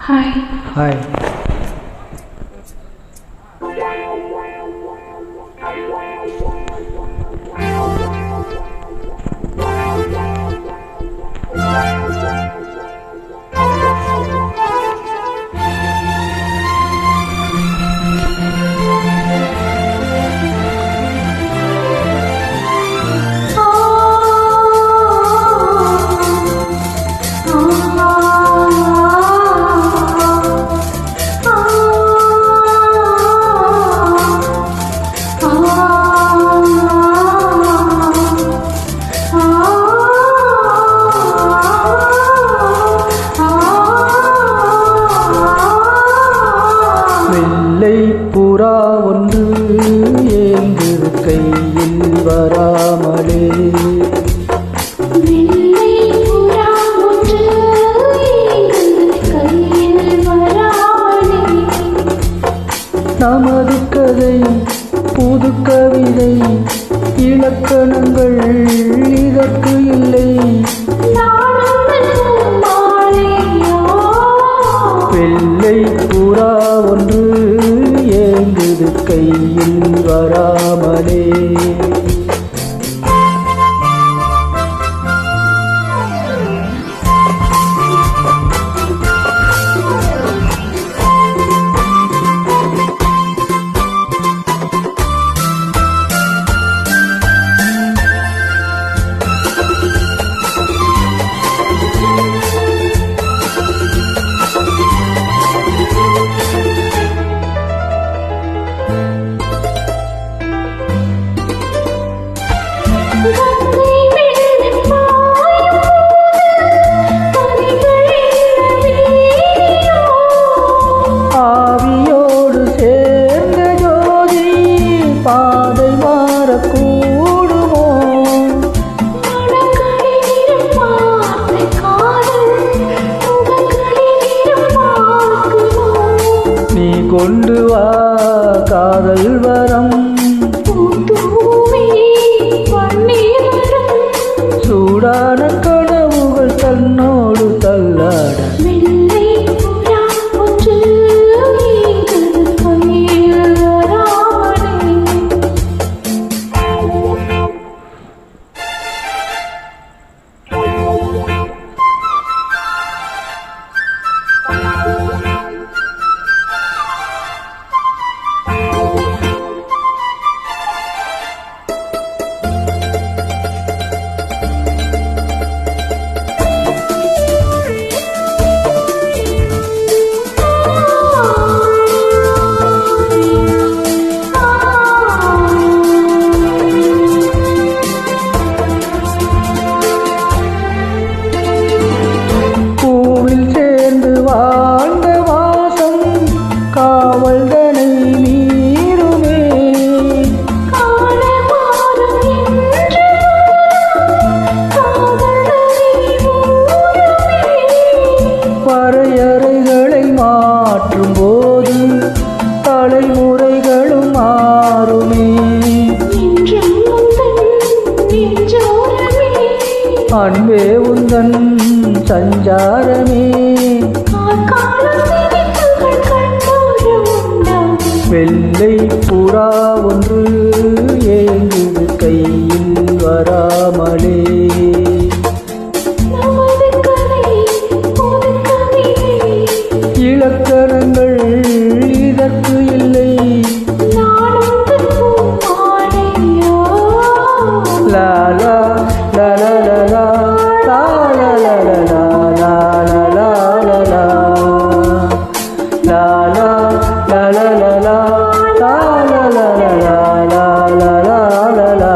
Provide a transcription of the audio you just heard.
Hi. Hi. வெள்ளை புறா ஒன்று ஏங்குது கையில் வராமலே. வெள்ளை புறா ஒன்று ஏங்குது கையில் வராமலே. நமது கதை புது கவிதை, இலக்கணங்கள் இதற்கு இல்லை. வெள்ளை புறா ஒன்று ஏங்குது கையில் வராமலே. ஆவியோடு சேர்ந்த ஜோதி பாதை மாறக்கூடுமோ? நீ கொண்டு வா காதல் வரம், சூடான கனவுகள் தன்னோடு தள்ளாட. வாழ்ந்த வாசம் காவல்தனை நீருமே. வரையறைகளை மாற்றும் போது தலைமுறைகளும் மாறுமே. அன்பே உந்தன் சஞ்சாரமே. வெள்ளை புறா ஒன்று ஏங்குது கையில் வராமலே. இலக்கணங்கள் இதற்கு இல்லை. லாலா லலலலா லாலலலலா லாலலலலா லாலா லலலலா லாலலலலா லாலலலலா.